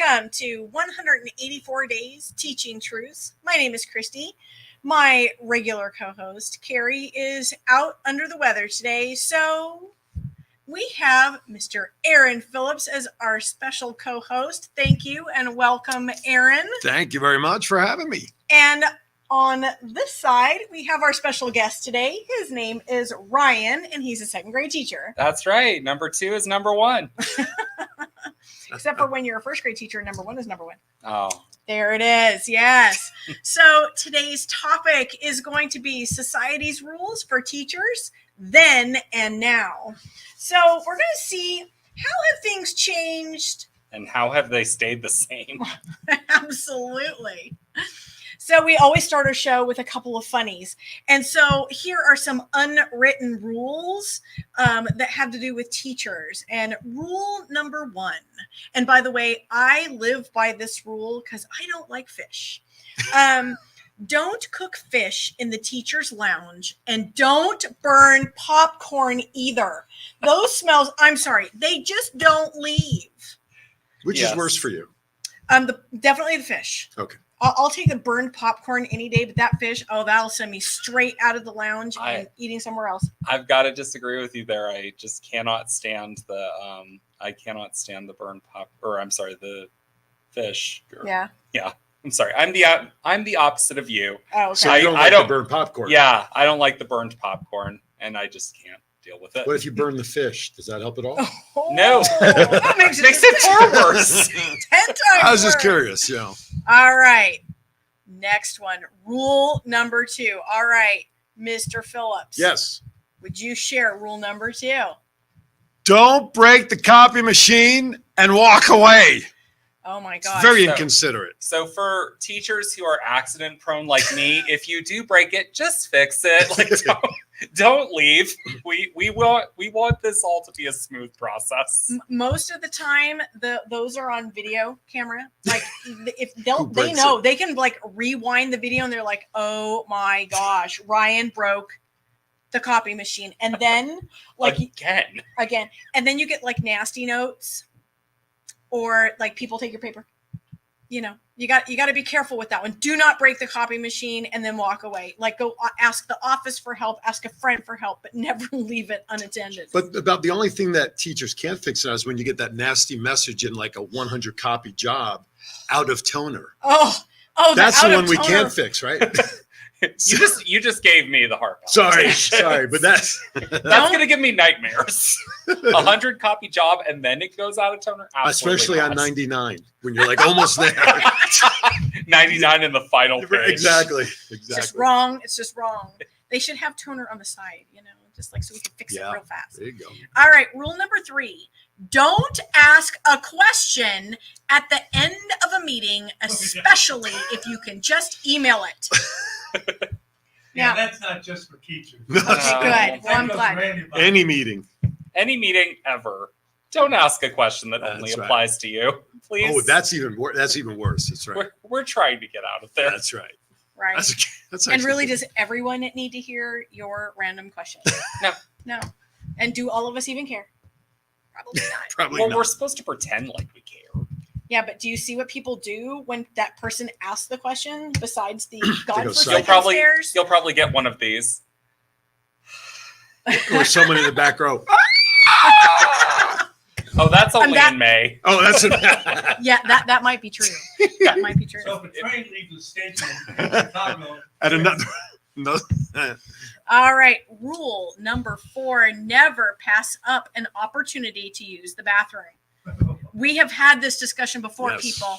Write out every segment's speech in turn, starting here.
Welcome to 184 Days Teaching Truths. My name is Christy. My regular co-host, Carrie, is out under the weather today, so we have Mr. Aaron Phillips as our special co-host. Thank you and welcome, Aaron. Thank you very much for having me. And on this side, we have our special guest today. His name is Ryan, and he's a second grade teacher. That's right. Number 2 is number 1. Except for when you're a first grade teacher, number 1 is number 1. Oh. There it is. Yes. So today's topic is going to be society's rules for teachers then and now. So we're going to see, how have things changed? And how have they stayed the same? Absolutely. So we always start our show with a couple of funnies. And so here are some unwritten rules that have to do with teachers. And rule number 1. And by the way, I live by this rule because I don't like fish. Don't cook fish in the teacher's lounge, and don't burn popcorn either. Those smells, I'm sorry, they just don't leave. Which is worse for you? Definitely the fish. Okay. I'll take the burned popcorn any day, but that fish, that'll send me straight out of the lounge and eating somewhere else. I've got to disagree with you there. I just cannot stand the the burned the fish. Yeah. I'm sorry. I'm the opposite of you. Oh, okay. So you don't like the burned popcorn. Yeah, I don't like the burned popcorn, and I just can't deal with it. What if you burn the fish? Does that help at all? No. That makes it far worse. 10 times I was just worse. curious, All right. Next one. Rule number 2. All right, Mr. Phillips. Yes. Would you share rule number 2? Don't break the copy machine and walk away. Oh my It's gosh. very inconsiderate. So for teachers who are accident prone like me, if you do break it, just fix it. Like don't leave. We want this all to be a smooth process. Most of the time, those are on video camera. Like if they can like rewind the video and they're like, oh my gosh, Ryan broke the copy machine, and then like again, and then you get like nasty notes. Or like people take your paper, you got to be careful with that one. Do not break the copy machine and then walk away. Like go ask the office for help, ask a friend for help, but never leave it unattended. But about the only thing that teachers can't fix now is when you get that nasty message in like a 100 copy job out of toner. Oh, that's the one we can't fix, right? You just gave me the heart. Sorry, but that's gonna give me nightmares. 100 copy job and then it goes out of toner. Especially on 99 when you're like almost there. 99 in the final page. Exactly. It's just wrong. It's just wrong. They should have toner on the side, just like so we can fix it real fast. There you go. All right, rule number 3. Don't ask a question at the end of a meeting, especially if you can just email it. Yeah, that's not just for teachers. Okay, good. Well, I'm glad. Any meeting ever. Don't ask a question that only applies to you, please. Oh, that's even worse. That's right. We're trying to get out of there. That's right. Right. That's and really, does everyone need to hear your random question? No. And do all of us even care? Probably not. Probably not. Not. We're supposed to pretend like we care. Yeah, but do you see what people do when that person asks the question? Besides the you'll probably get one of these, or someone in the back row. Oh, that's only in May. Oh, that's yeah. That might be true. That might be true. So if a train leaves the station at another. No. All right. Rule number 4: never pass up an opportunity to use the bathroom. We have had this discussion before, people.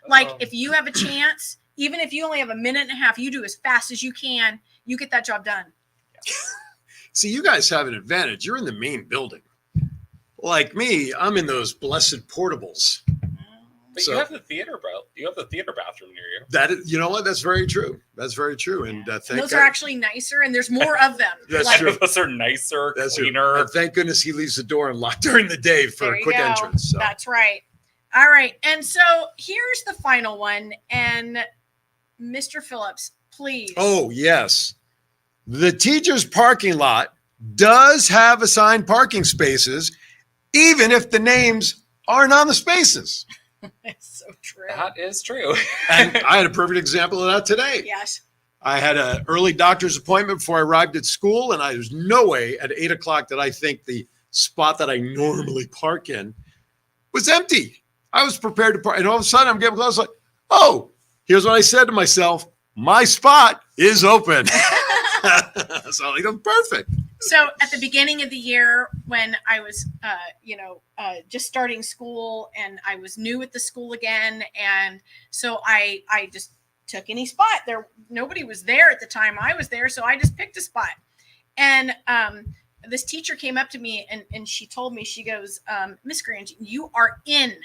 Like, if you have a chance, even if you only have a minute and a half, you do as fast as you can. You get that job done. See, you guys have an advantage. You're in the main building. Like me, I'm in those blessed portables. But you have the theater, bro. You have the theater bathroom near you. That is, you know what? That's very true. That's very true. And those are actually nicer, and there's more of them. That's true. Those are nicer, cleaner. True. And thank goodness he leaves the door unlocked during the day for a quick entrance. So. That's right. All right. And so here's the final one. And Mr. Phillips, please. Oh, yes. The teacher's parking lot does have assigned parking spaces, even if the names aren't on the spaces. It's so true. That is true. And I had a perfect example of that today. Yes. I had an early doctor's appointment before I arrived at school, and there's no way at 8 o'clock that I think the spot that I normally park in was empty. I was prepared to park, and all of a sudden I'm getting close, like, oh, here's what I said to myself: my spot is open. So like, I'm perfect. So at the beginning of the year, when I was, just starting school, and I was new at the school again, and so I just took any spot there. Nobody was there at the time I was there, so I just picked a spot. And this teacher came up to me and she told me, she goes, Miss Grange, you are in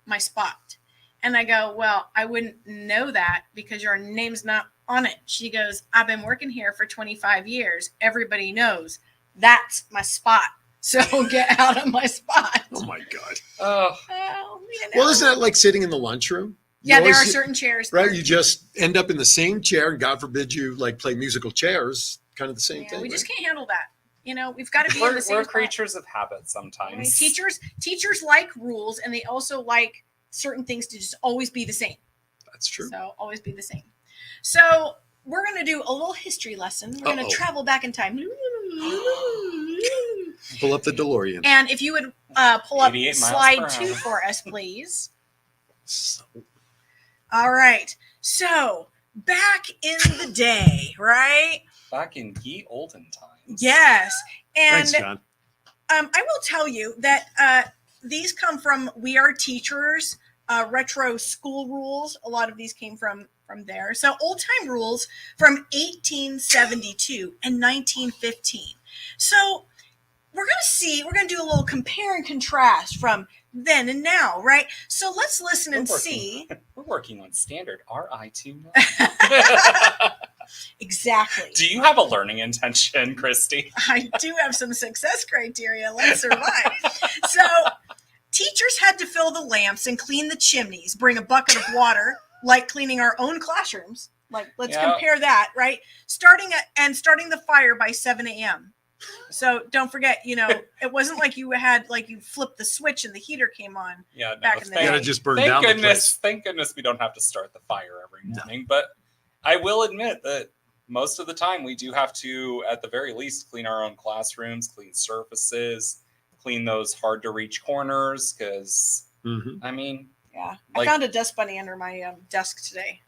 my spot. And I go, well, I wouldn't know that because your name's not on it. She goes, I've been working here for 25 years. Everybody knows that's my spot. So get out of my spot. Oh my God. Oh, Well, isn't that like sitting in the lunchroom? Yeah, there are certain chairs. Right. You just end up in the same chair, and God forbid you like play musical chairs, kind of the same Yeah, thing. we just right? can't handle that. We've got to be in the same we're spot. creatures of habit Right? sometimes. Teachers like rules, and they also like certain things to just always be the same. That's true. So always be the same. So we're going to do a little history lesson. We're going to travel back in time. Pull up the DeLorean. And if you would pull up 88 miles per slide hour. 2 for us, please. All right. So back in the day, right? Back in ye olden times. Yes. And Thanks, John. I will tell you that these come from We Are Teachers, retro school rules. A lot of these came from there. So old time rules from 1872 and 1915. So we're going to do a little compare and contrast from then and now, right? So let's listen and see. We're working on standard RI2. Exactly. Do you have a learning intention, Christy? I do have some success criteria. Let's survive. So teachers had to fill the lamps and clean the chimneys, bring a bucket of water, like cleaning our own classrooms. Like, let's compare that, right? Starting the fire by 7 a.m. So don't forget, it wasn't like you flipped the switch and the heater came on. Yeah, no, back in the You day. gotta just burn down the place. Thank goodness we don't have to start the fire every morning. But I will admit that most of the time we do have to, at the very least, clean our own classrooms, clean surfaces, clean those hard to reach corners. Because I mean, yeah, I found a dust bunny under my desk today.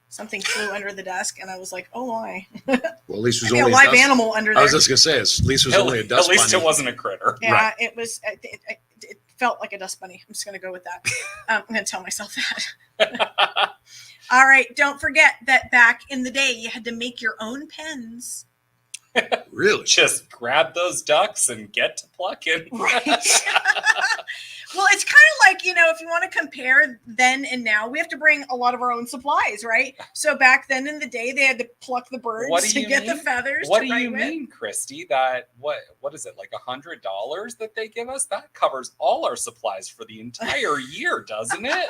Something flew under the desk, and I was like, "Oh my!" Well, at least it was Maybe only a live dust. animal under there. I was just gonna say, at least it was only a dust At least bunny. it wasn't a critter. Yeah, Right. it was. It felt like a dust bunny. I'm just going to go with that. I'm going to tell myself that. All right. Don't forget that back in the day, you had to make your own pens. Really? Just grab those ducks and get to plucking. Right. Well, it's kind of like, if you want to compare then and now, we have to bring a lot of our own supplies, right? So back then in the day, they had to pluck the birds to get the feathers. What to do write you with. mean, Christy? That what is it, like $100 that they give us? That covers all our supplies for the entire year, doesn't it?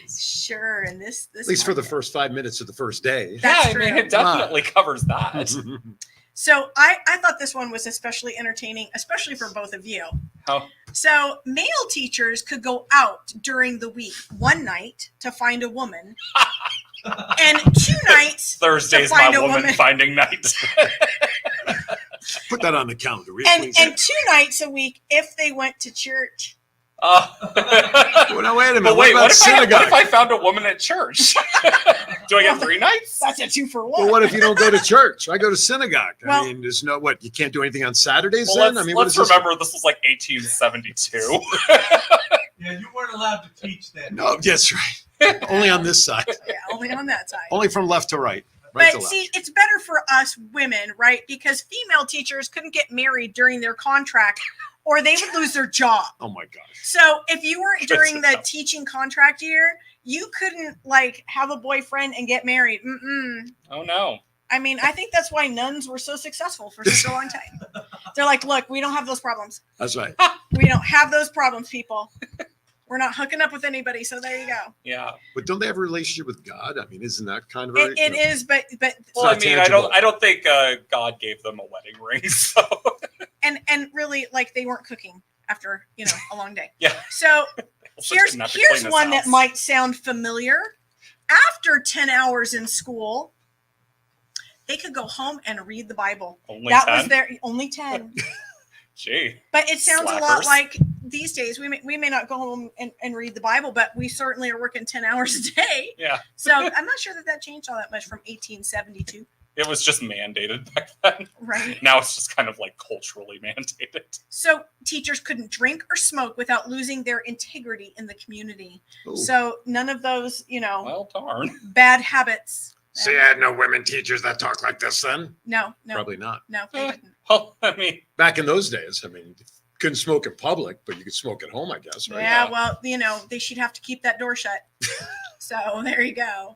Sure. And this At least for the first 5 minutes of the first day. That's I mean, true. it definitely covers that. So I thought this one was especially entertaining, especially for both of you. Oh. So male teachers could go out during the week one night to find a woman, and 2 nights Thursday's to find my a woman finding night. Put that on the calendar, will you, and please? 2 nights a week if they went to church. Oh. Well, now, wait a minute. But wait, what about synagogue? what if I found a woman at church? Do I get 3 nights? That's a 2 for 1. Well, what if you don't go to church? I go to synagogue. Well- I mean, there's no what you can't do anything on Saturdays. Well, Then I mean, what let's is this? remember this was like 1872. Yeah, you weren't allowed to teach that. No, that's right. Only on this side. Yeah, only on that side. Only from left to right. Right to But left. see, it's better for us women, right? Because female teachers couldn't get married during their contract, or they would lose their job. Oh my gosh. So if you were during the teaching contract year, you couldn't have a boyfriend and get married. Oh no. I mean, I think that's why nuns were so successful for such a long time. They're like, look, we don't have those problems. That's right. We don't have those problems, people. We're not hooking up with anybody. So there you go. Yeah. But don't they have a relationship with God? I mean, isn't that kind of It is, but Well, I not mean, tangible. I don't think God gave them a wedding ring. So and really, they weren't cooking after a long day. yeah. So Here's one that might sound familiar. After 10 hours in school, they could go home and read the Bible. Only 10? Was their only 10. Gee. But it sounds Slackers. a lot like these days. We may not go home and read the Bible, but we certainly are working 10 hours a day. Yeah. So I'm not sure that changed all that much from 1872. It was just mandated back then. Right. Now it's just kind of like culturally mandated. So teachers couldn't drink or smoke without losing their integrity in the community. Ooh. So none of those, Well, darn. bad habits. So you had no women teachers that talk like this then? No. Probably not. No, they didn't. Well, I mean, Back in those days, couldn't smoke in public, but you could smoke at home, I guess, right? Yeah, well, she'd have to keep that door shut. So there you go.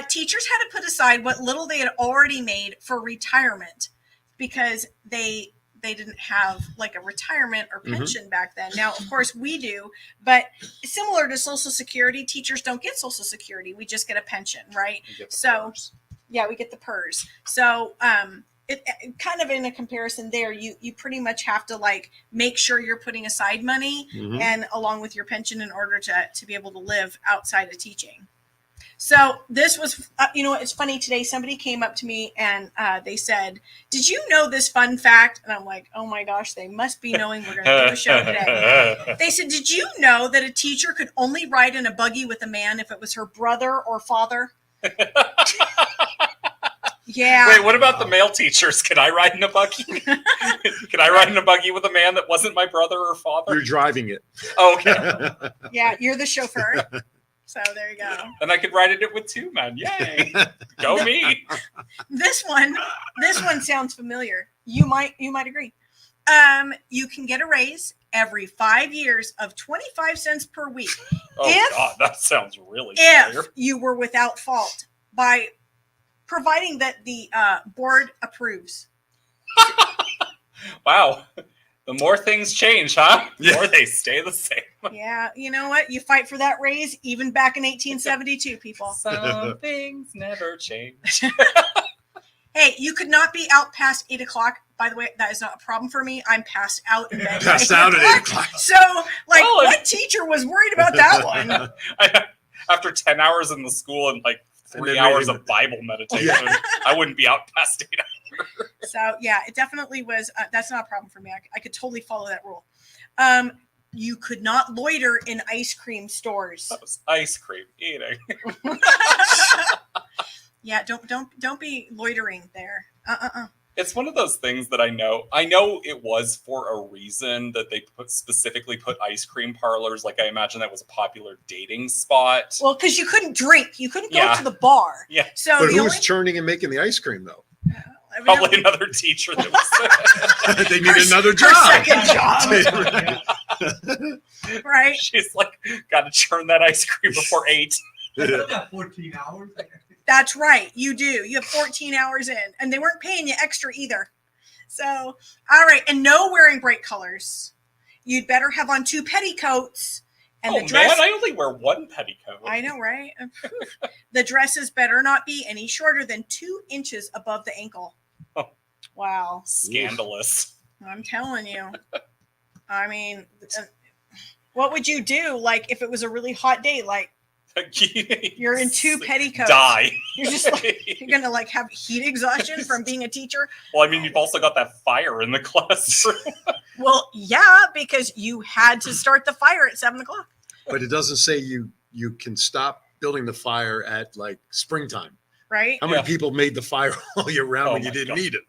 Teachers had to put aside what little they had already made for retirement because they didn't have like a retirement or pension back then. Now, of course, we do, but similar to Social Security, teachers don't get Social Security. We just get a pension, right? Yeah, we get the PERS. So it kind of in a comparison there, you pretty much have to like make sure you're putting aside money and along with your pension in order to be able to live outside of teaching. So this was, it's funny today. Somebody came up to me and they said, "Did you know this fun fact?" And I'm like, "Oh my gosh, they must be knowing we're going to do a show today." They said, "Did you know that a teacher could only ride in a buggy with a man if it was her brother or father?" Yeah. Wait, what about the male teachers? Can I ride in a buggy? Can I ride in a buggy with a man that wasn't my brother or father? You're driving it. Oh, okay. Yeah, you're the chauffeur. So there you go. And I could ride in it with two men. Yay. Go me. This one sounds familiar. You might agree. You can get a raise every 5 years of 25 cents per week. Oh, God, that sounds really If familiar. you were without fault, by providing that the board approves. Wow. The more things change, huh? The Yeah. more they stay the same. Yeah, you know what? You fight for that raise even back in 1872, people. Some things never change. Hey, you could not be out past 8 o'clock. By the way, that is not a problem for me. I'm passed out in bed. Passed out at 8 o'clock. So, what teacher was worried about that one? After 10 hours in the school and like 3 hours of Bible meditation, I wouldn't be out past 8 hours. So, yeah, it definitely was. That's not a problem for me. I could totally follow that rule. You could not loiter in ice cream stores. That was ice cream eating. Yeah, don't be loitering there. It's one of those things that I know it was for a reason that they specifically put ice cream parlors. Like I imagine that was a popular dating spot. Well, because you couldn't drink. You couldn't go to the bar. Yeah. So But who was churning and making the ice cream, though? Probably another teacher that was They need another her job. second job. Right? She's like, got to churn that ice cream before 8. I got 14 hours. That's right. You do. You have 14 hours in, and they weren't paying you extra either. So, all right. And no wearing bright colors. You'd better have on 2 petticoats. And the dress, man, I only wear 1 petticoat. I know, right? The dresses better not be any shorter than 2 inches above the ankle. Oh. Wow. Scandalous. I'm telling you. I mean, what would you do? Like if it was a really hot day, like you're in 2 petticoats. Die. You're just like, you're gonna like have heat exhaustion from being a teacher. Well, I mean, you've also got that fire in the classroom. Well, yeah, because you had to start the fire at 7 o'clock. But it doesn't say you can stop building the fire at like springtime. Right? How many people made the fire all year round when you didn't need it?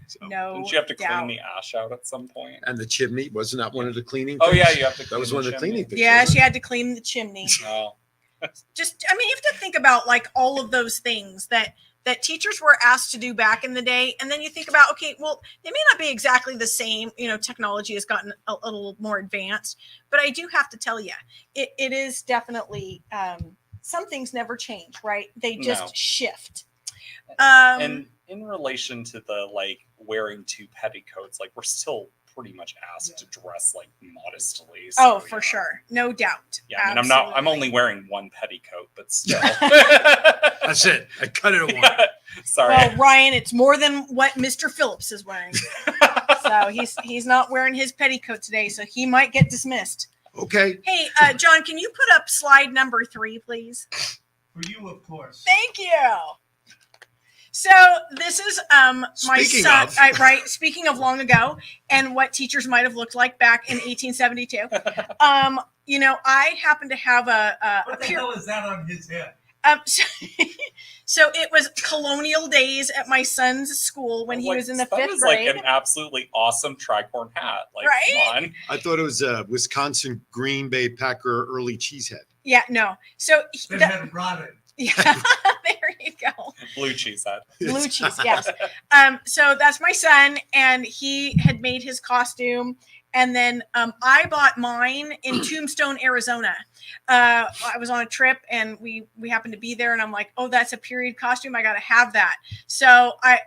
So. No. Didn't you have to clean doubt. the ash out at some point? And the chimney, wasn't that one of the cleaning Oh, things? yeah, you have to clean That was one of the chimney. cleaning things. Yeah, wasn't she had to clean the chimney. Oh. Just, I mean, you have to think about like all of those things that teachers were asked to do back in the day. And then you think about, okay, well, they may not be exactly the same. Technology has gotten a little more advanced, but I do have to tell you, it is definitely, some things never change, right? They just shift. And in relation to the like wearing 2 petticoats, like we're still pretty much asked to dress like modestly. So, for sure. No doubt. Yeah, I mean, I'm only wearing 1 petticoat, but still. That's it. I cut it at 1. Sorry. Well, Ryan, it's more than what Mr. Phillips is wearing. So he's not wearing his petticoat today, so he might get dismissed. Okay. Hey, John, can you put up slide number 3, please? For you, of course. Thank you. So this is my Speaking son, of. right? Speaking of long ago and what teachers might have looked like back in 1872. You know, I happen to have What the hell is that on his head? So it was colonial days at my son's school when he was in the 5th grade. Like an absolutely awesome tricorn hat. Like, Right? come on. I thought it was a Wisconsin Green Bay Packer early cheesehead. Yeah, no. So It had rotted. yeah, there you go. Blue cheese hat. Blue cheese, yes. So that's my son, and he had made his costume, and then I bought mine in Tombstone, Arizona. I was on a trip, and we happened to be there, and I'm like, oh, that's a period costume. I got to have that. So I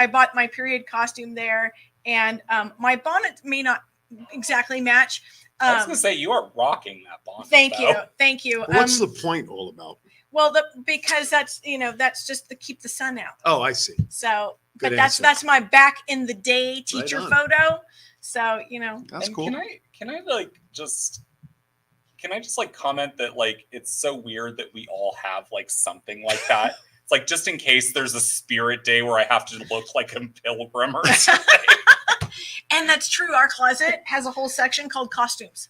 bought my period costume there, and my bonnet may not exactly match. I was gonna say you are rocking that bonnet. Thank you. What's the point all about? Well, because that's just to keep the sun out. Oh, I see. So, Good but answer. that's my back in the day teacher on. photo. So, That's And cool. Can I just like comment that like it's so weird that we all have like something like that. It's like just in case there's a spirit day where I have to look like a pilgrim or something. And that's true. Our closet has a whole section called costumes.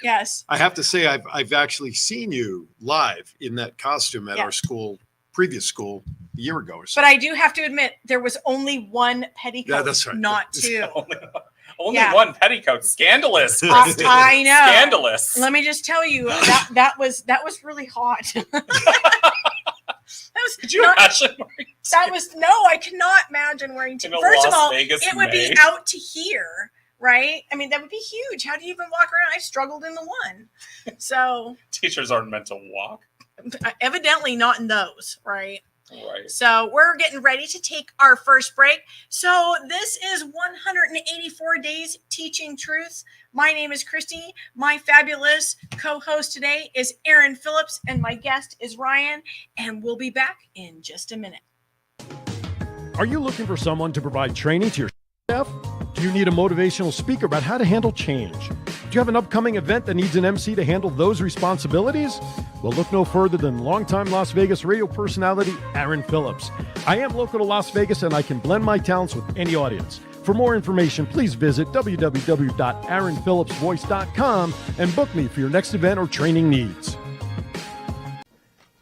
Yes. I have to say, I've actually seen you live in that costume at our school, previous school, a year ago or so. But I do have to admit, there was only one petticoat, Yeah, that's right. not two. Only one petticoat. Scandalous. I know. Scandalous. Let me just tell you, that was really hot. Could you imagine wearing I cannot imagine wearing two. in a First of Las all, Vegas it would May? be out to here, right? I mean, that would be huge. How do you even walk around? I struggled in the one. So Teachers aren't meant to walk. evidently not in those, right? Right. So we're getting ready to take our first break. So this is 184 Days Teaching Truths. My name is Christy. My fabulous co-host today is Aaron Phillips, and my guest is Ryan, and we'll be back in just a minute. Are you looking for someone to provide training to your staff? Do you need a motivational speaker about how to handle change? Do you have an upcoming event that needs an MC to handle those responsibilities? Well, look no further than longtime Las Vegas radio personality Aaron Phillips. I am local to Las Vegas, and I can blend my talents with any audience. For more information, please visit www.aaronphillipsvoice.com and book me for your next event or training needs.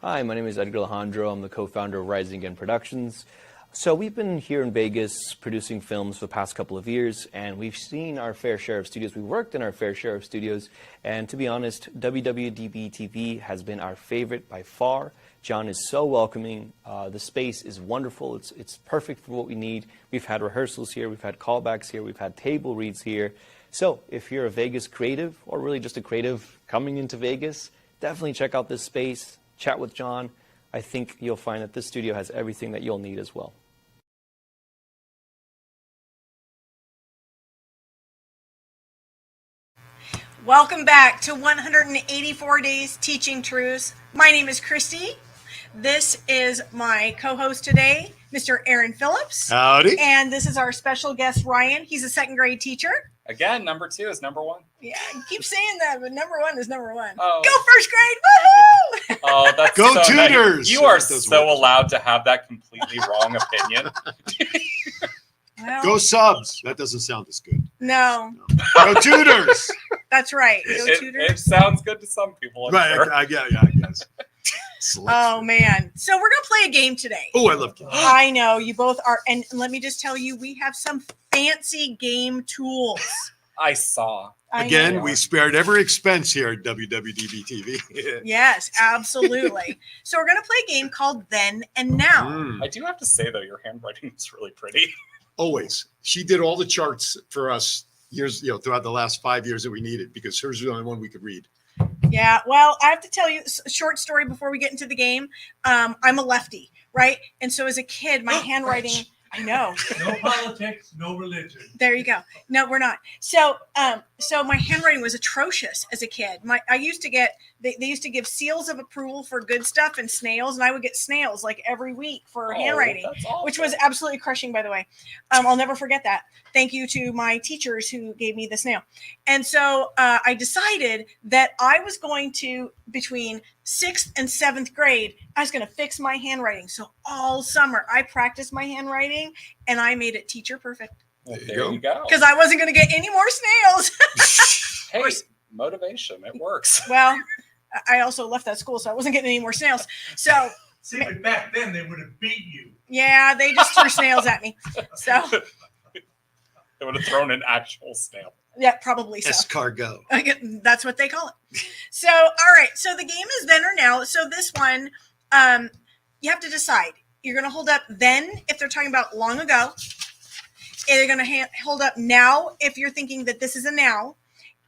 Hi, my name is Edgar Alejandro. I'm the co-founder of Rising Again Productions. So we've been here in Vegas producing films for the past couple of years, and we've seen our fair share of studios. We've worked in our fair share of studios, and to be honest, WWDBTV has been our favorite by far. John is so welcoming. The space is wonderful. It's perfect for what we need. We've had rehearsals here. We've had callbacks here. We've had table reads here. So if you're a Vegas creative, or really just a creative coming into Vegas, definitely check out this space. Chat with John. I think you'll find that this studio has everything that you'll need as well. Welcome back to 184 Days Teaching Truths. My name is Christy. This is my co-host today, Mr. Aaron Phillips. Howdy. And this is our special guest, Ryan. He's a second grade teacher. Again, number 2 is number 1. Yeah, I keep saying that, but number 1 is number 1. Oh. Go first grade! Woohoo! Oh, that's Go so Tudors! Nice. You are That doesn't so work. allowed to have that completely wrong opinion. Well, Go Subs. That doesn't sound as good. no, Go Tudors. that's right. Go It Tudors. sounds good to some people. I'm Right. sure. I guess. Oh man! So we're gonna play a game today. Oh, I love games. I know you both are, and let me just tell you, we have some fancy game tools. I saw. I Again, know. we spared every expense here at WWDBTV. Yes, absolutely. So we're gonna play a game called Then and Now. Mm, I do have to say though, your handwriting is really pretty. always. She did all the charts for us years, throughout the last 5 years that we needed because hers was the only one we could read. Yeah, well, I have to tell you a short story before we get into the game. I'm a lefty, right? And so as a kid, my handwriting I know. No politics, no religion. There you go. No, we're not. So, so my handwriting was atrocious as a kid. I used to get they used to give seals of approval for good stuff and snails, and I would get snails like every week for handwriting, That's awful. which was absolutely crushing. By the way, I'll never forget that. Thank you to my teachers who gave me the snail. And so I decided that I was going to, between 6th and 7th grade, I was going to fix my handwriting. So all summer I practiced my handwriting and I made it teacher perfect. Well, there you go. Because I wasn't going to get any more snails. Hey, motivation. It works. Well, I also left that school, so I wasn't getting any more snails. So See, but back then they would have beat you. yeah, they just threw snails at me. So They would have thrown an actual snail. yeah, probably so. Escargot. That's what they call it. So, all right. So the game is then or now. So this one, you have to decide. You're going to hold up then if they're talking about long ago. And you're going to hold up now if you're thinking that this is a now.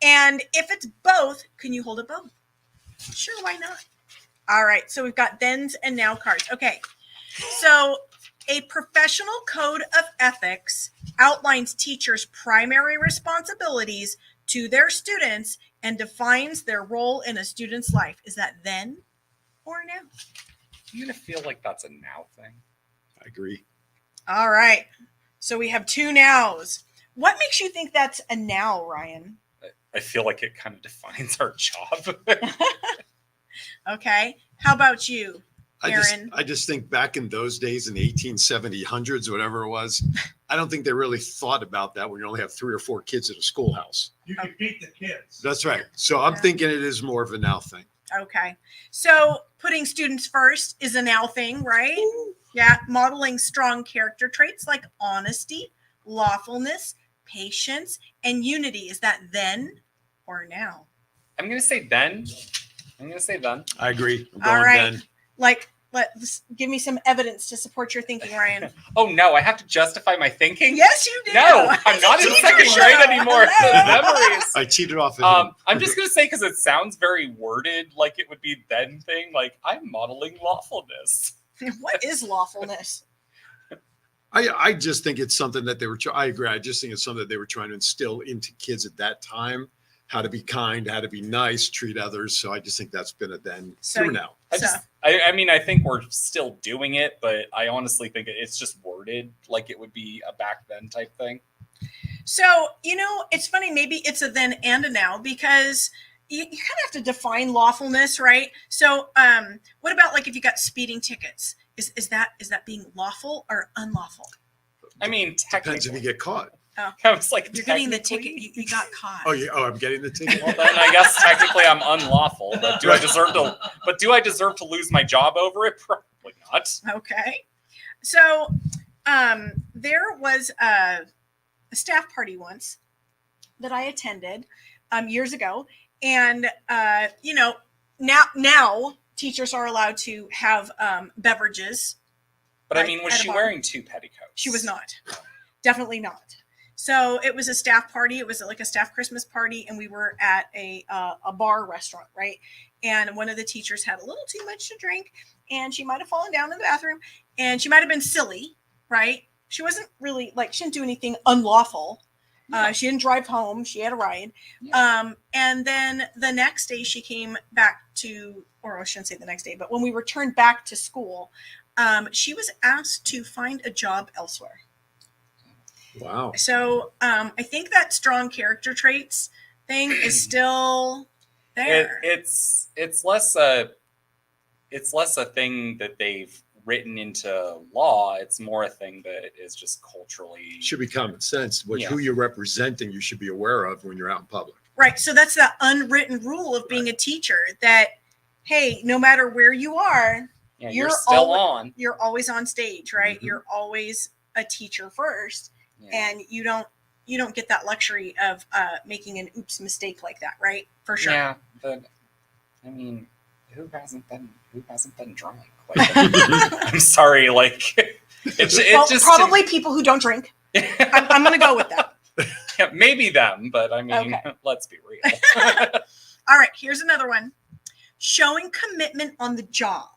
And if it's both, can you hold up both? Sure, why not? All right. So we've got thens and now cards. Okay. So a professional code of ethics outlines teachers' primary responsibilities to their students and defines their role in a student's life. Is that then or now? I'm going to feel like that's a now thing. I agree. All right. So we have two nows. What makes you think that's a now, Ryan? I feel like it kind of defines our job. Okay. How about you, Aaron? I just think back in those days in the 1870s, whatever it was, I don't think they really thought about that when you only have 3 or 4 kids in a schoolhouse. You could beat the kids. That's right. So I'm thinking it is more of a now thing. Okay. So putting students first is a now thing, right? Yeah. Modeling strong character traits like honesty, lawfulness, patience, and unity. Is that then or now? I'm going to say then. I agree. I'm All going right. then. Like, give me some evidence to support your thinking, Ryan. Oh, no. I have to justify my thinking? Yes, you do. No, I'm not in second grade anymore. Hello. Memories. I cheated off of him. I'm just going to say, because it sounds very worded, like it would be then thing, like I'm modeling lawfulness. What is lawfulness? I just think it's something that they were. I agree. I just think it's something that they were trying to instill into kids at that time, how to be kind, how to be nice, treat others. So I just think that's been a then through now. I mean, I think we're still doing it, but I honestly think it's just worded like it would be a back then type thing. So, it's funny. Maybe it's a then and a now because you kind of have to define lawfulness, right? So, what about like if you got speeding tickets? Is that being lawful or unlawful? I mean, technically. Depends if you get caught. Oh, I was like, you're getting the ticket. You got caught. Oh, I'm getting the ticket. Well, then I guess technically I'm unlawful. But do I deserve to? But do I deserve to lose my job over it? Probably not. Okay. So, there was a staff party once that I attended years ago, and now teachers are allowed to have beverages. But I mean, was she wearing 2 petticoats? She was not. Definitely not. So it was a staff party. It was like a staff Christmas party, and we were at a bar restaurant, right? And one of the teachers had a little too much to drink, and she might have fallen down in the bathroom, and she might have been silly, right? She wasn't really she didn't do anything unlawful. She didn't drive home. She had a ride. Yeah. And then the next day she came back or I shouldn't say the next day, but when we returned back to school, she was asked to find a job elsewhere. Wow. So I think that strong character traits thing is still there. It's less a thing that they've written into law. It's more a thing that is just culturally should be common sense. Who you're representing, you should be aware of when you're out in public. Right. So that's the unwritten rule of being a teacher that, hey, no matter where you are, you're still on. You're always on stage, right? Mm-hmm. You're always a teacher first. Yeah. And you don't get that luxury of making an oops mistake like that, right? For sure. Yeah, but I mean, who hasn't been drunk? Like, I'm sorry, it's probably people who don't drink. I'm going to go with that. Yeah, maybe them, but I mean, okay. Let's be real. All right, here's another one. Showing commitment on the job.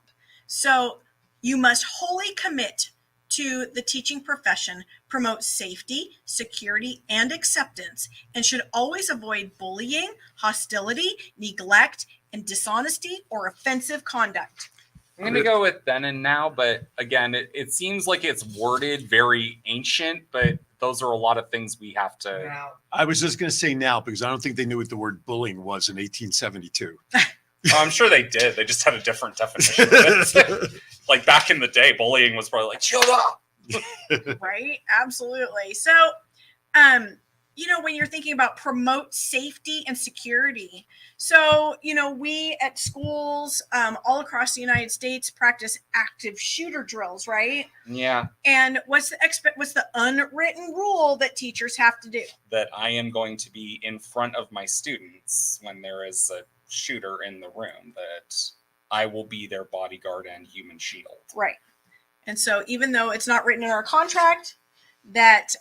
So you must wholly commit to the teaching profession promote safety, security, and acceptance, and should always avoid bullying, hostility, neglect, and dishonesty or offensive conduct. I'm going to go with then and now, but again, it seems like it's worded very ancient, but those are a lot of things we have to. Now, I was just going to say now because I don't think they knew what the word bullying was in 1872. I'm sure they did. They just had a different definition of it. Like back in the day, bullying was probably like, shut up. Right? Absolutely. So, when you're thinking about promote safety and security. So, we at schools all across the United States practice active shooter drills, right? Yeah. And what's the unwritten rule that teachers have to do? That I am going to be in front of my students when there is a shooter in the room, that I will be their bodyguard and human shield. Right. And so even though it's not written in our contract that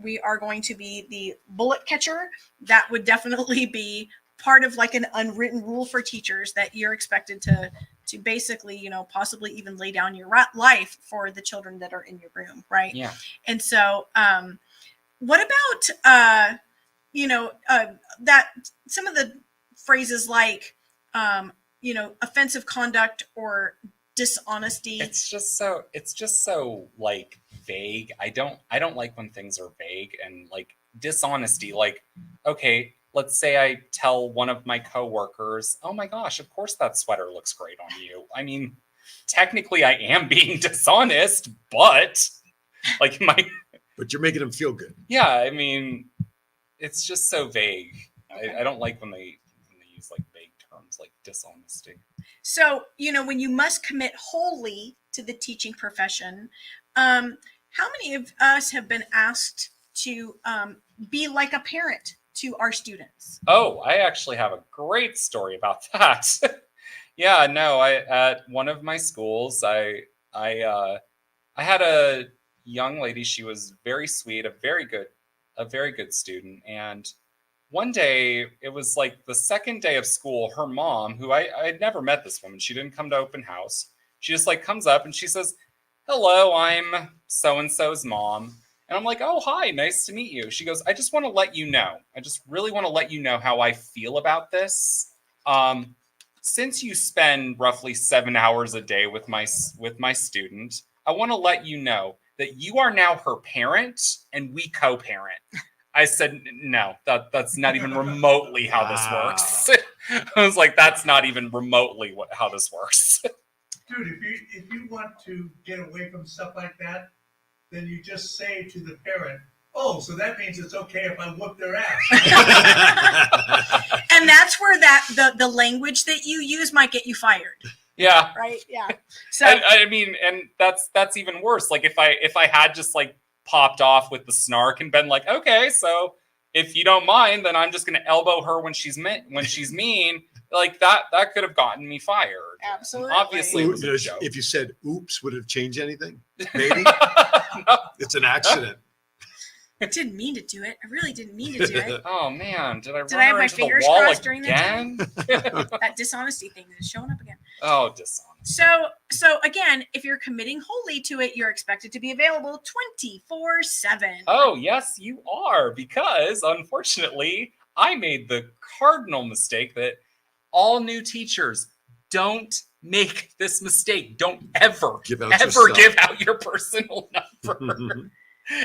we are going to be the bullet catcher, that would definitely be part of like an unwritten rule for teachers, that you're expected to basically, possibly even lay down your life for the children that are in your room. Right. Yeah. And so what about, that some of the phrases like, offensive conduct or dishonesty. It's just so like vague. I don't like when things are vague and like dishonesty. Like, okay, let's say I tell one of my coworkers, oh my gosh, of course that sweater looks great on you. I mean, technically I am being dishonest, but like But you're making them feel good. yeah, I mean, it's just so vague. Okay. I don't like when they use like vague terms like dishonesty. So, when you must commit wholly to the teaching profession, how many of us have been asked to be like a parent to our students? Oh, I actually have a great story about that. Yeah, no, at one of my schools, I had a young lady. She was very sweet, a very good student. And one day, it was like the second day of school, her mom, who I had never met this woman, she didn't come to open house. She just like comes up and she says, hello, I'm so-and-so's mom. And I'm like, oh, hi, nice to meet you. She goes, I just want to let you know. I just really want to let you know how I feel about this. Since you spend roughly 7 hours a day with my student, I want to let you know that you are now her parent and we co-parent. I said, no, that's not even remotely how this works. I was like, that's not even remotely how this works. dude, if you want to get away from stuff like that, then you just say to the parent, oh, so that means it's okay if I whoop their ass. And that's where the language that you use might get you fired. Yeah. Right. Yeah. So I mean, and that's even worse. Like if I had just like popped off with the snark and been like, okay, so if you don't mind, then I'm just going to elbow her when she's mean. Like that could have gotten me fired. absolutely. Obviously, it was a joke. If you said oops, would it have changed anything? Maybe. No. It's an accident. I didn't mean to do it. I really didn't mean to do it. Oh man, did I Did run I have her my into the fingers wall crossed during that again? That dishonesty thing is showing up again. Oh, dishonest. So again, if you're committing wholly to it, you're expected to be available 24/7. Oh, yes, you are, because unfortunately, I made the cardinal mistake that all new teachers don't make this mistake. Don't ever Give out ever yourself. give out your personal number.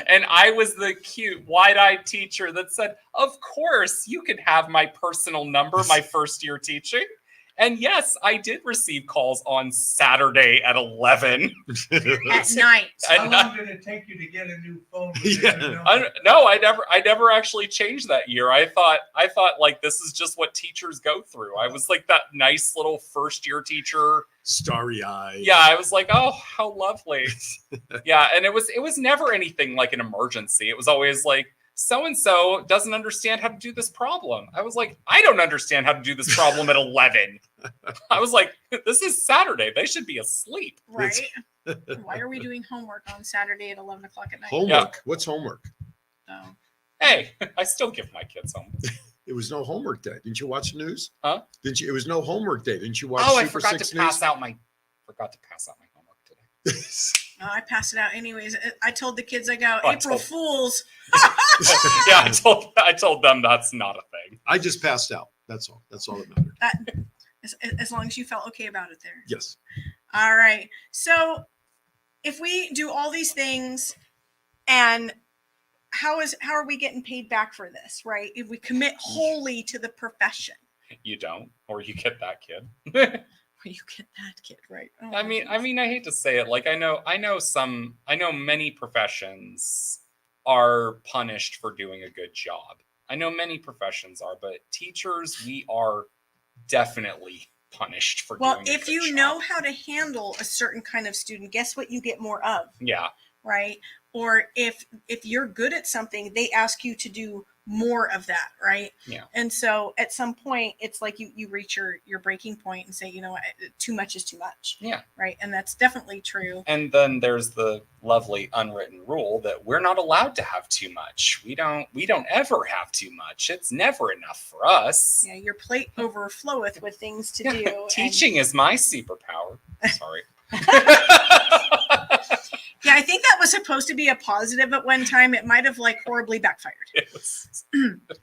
And I was the cute, wide-eyed teacher that said, of course, you can have my personal number my first year teaching. And yes, I did receive calls on Saturday at 11. At night. How long did it take you to get a new phone? Yeah. I never actually changed that year. I thought like this is just what teachers go through. I was like that nice little first year teacher. Starry-eyed. Yeah, I was like, oh, how lovely. Yeah, and it was never anything like an emergency. It was always like, so-and-so doesn't understand how to do this problem. I was like, I don't understand how to do this problem at 11. I was like, this is Saturday. They should be asleep. Right. Why are we doing homework on Saturday at 11 o'clock at night? Homework. Yeah. What's homework? Oh. Hey, I still give my kids homework. It was no homework day. Didn't you watch the news? Huh? Didn't you? It was no homework day. Didn't you watch Oh, I Super forgot 6 to News? pass out my homework today. Oh, I passed it out anyways. I told the kids, I go, Oh, April Fools. Yeah, I told them that's not a thing. I just passed out. That's all. That's all that mattered. As long as you felt okay about it there. Yes. All right. So if we do all these things, and how are we getting paid back for this, right? If we commit wholly to the profession. You don't, or you get that kid. Or you get that kid, right? Oh, I mean, I hate to say it. Like, I know many professions are punished for doing a good job. I know many professions are, but teachers, we are definitely punished for doing a good job. Well, if you know how to handle a certain kind of student, guess what you get more of? Yeah. Right? Or if you're good at something, they ask you to do more of that, right? Yeah. And so at some point, it's like you reach your breaking point and say, you know what, too much is too much. Yeah. Right. And that's definitely true. And then there's the lovely unwritten rule that we're not allowed to have too much. We don't ever have too much. It's never enough for us. Yeah, your plate overfloweth with things to do. Teaching is my superpower. Sorry. Yeah, I think that was supposed to be a positive at one time. It might have like horribly backfired. Yes.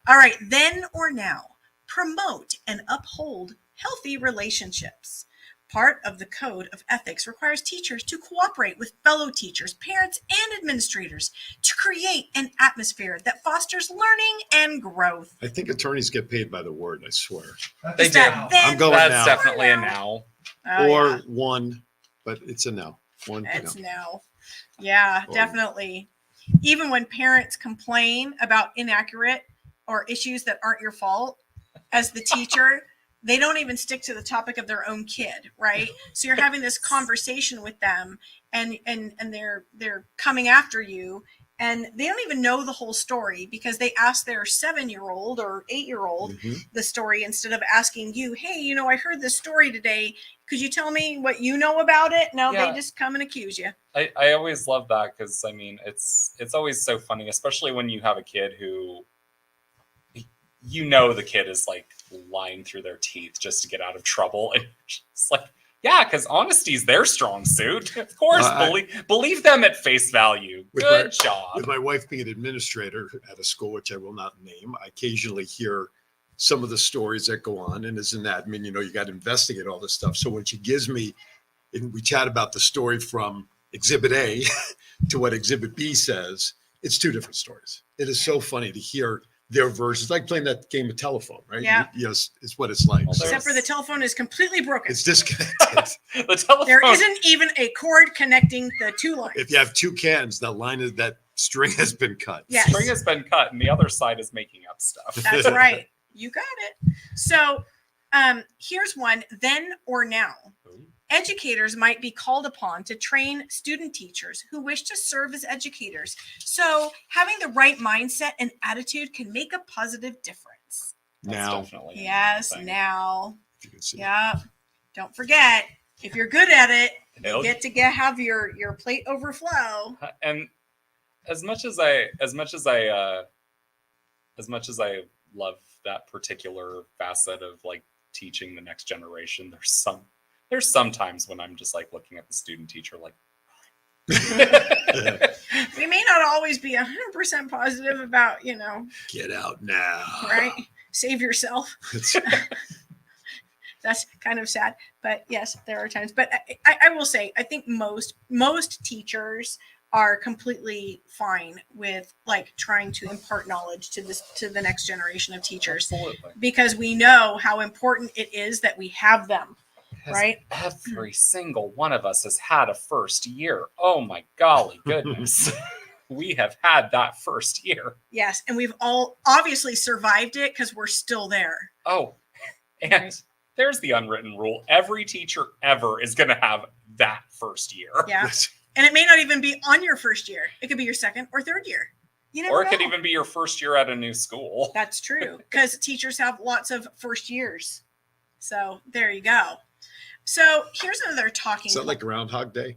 All right, then or now, promote and uphold healthy relationships. Part of the code of ethics requires teachers to cooperate with fellow teachers, parents, and administrators to create an atmosphere that fosters learning and growth. I think attorneys get paid by the word, I swear. They Is that do. then I'm going or That's now. definitely a now? now. Oh, Or yeah. one, but it's a no. One, It's no. no. Yeah, Or- definitely. Even when parents complain about inaccurate or issues that aren't your fault, as the teacher, they don't even stick to the topic of their own kid, right? So you're having this conversation with them, and they're coming after you, and they don't even know the whole story because they asked their 7-year-old or 8-year-old Mhm. the story instead of asking you, hey, you know, I heard this story today. Could you tell me what you know about it? No, Yeah. they just come and accuse you. I always love that because I mean it's always so funny, especially when you have a kid who you know the kid is like lying through their teeth just to get out of trouble, and it's like, yeah, because honesty's their strong suit. Of course, believe them at face value. With Good job. With my wife being an administrator at a school, which I will not name, I occasionally hear some of the stories that go on. And as an admin, you know, you got to investigate all this stuff. So when she gives me, and we chat about the story from Exhibit A to what Exhibit B says, it's two different stories. It is so funny to hear their versions, like playing that game of telephone, right? Yeah. Yes, it's what it's like. Well, So Except for the telephone is completely broken. it's disconnected. The telephone. There isn't even a cord connecting the two lines. If you have two cans, that string has been cut. Yes. String has been cut, and the other side is making up stuff. That's right. You got it. So here's one, then or now. Educators might be called upon to train student teachers who wish to serve as educators. So having the right mindset and attitude can make a positive difference. That's Now, definitely a Yes, thing. now. if you can see. Yeah. Don't forget, if you're good at it, It'll- you get to have your plate overflow. And as much as I love that particular facet of like teaching the next generation, there's some times when I'm just like looking at the student teacher like We may not always be 100% positive about, Get out now. right? Save yourself. It's- That's kind of sad, but yes, there are times. But I will say, I think most teachers are completely fine with like trying to impart knowledge to the next generation of teachers, absolutely. because we know how important it is that we have them. Right? Every single one of us has had a first year. Oh my golly goodness. We have had that first year. Yes, and we've all obviously survived it because we're still there. Oh, and Right. there's the unwritten rule. Every teacher ever is going to have that first year. Yeah, and it may not even be on your first year. It could be your second or third year. You never Or it could know. even be your first year at a new school. That's true, because teachers have lots of first years. So there you go. So here's another talking Is that point. like Groundhog Day?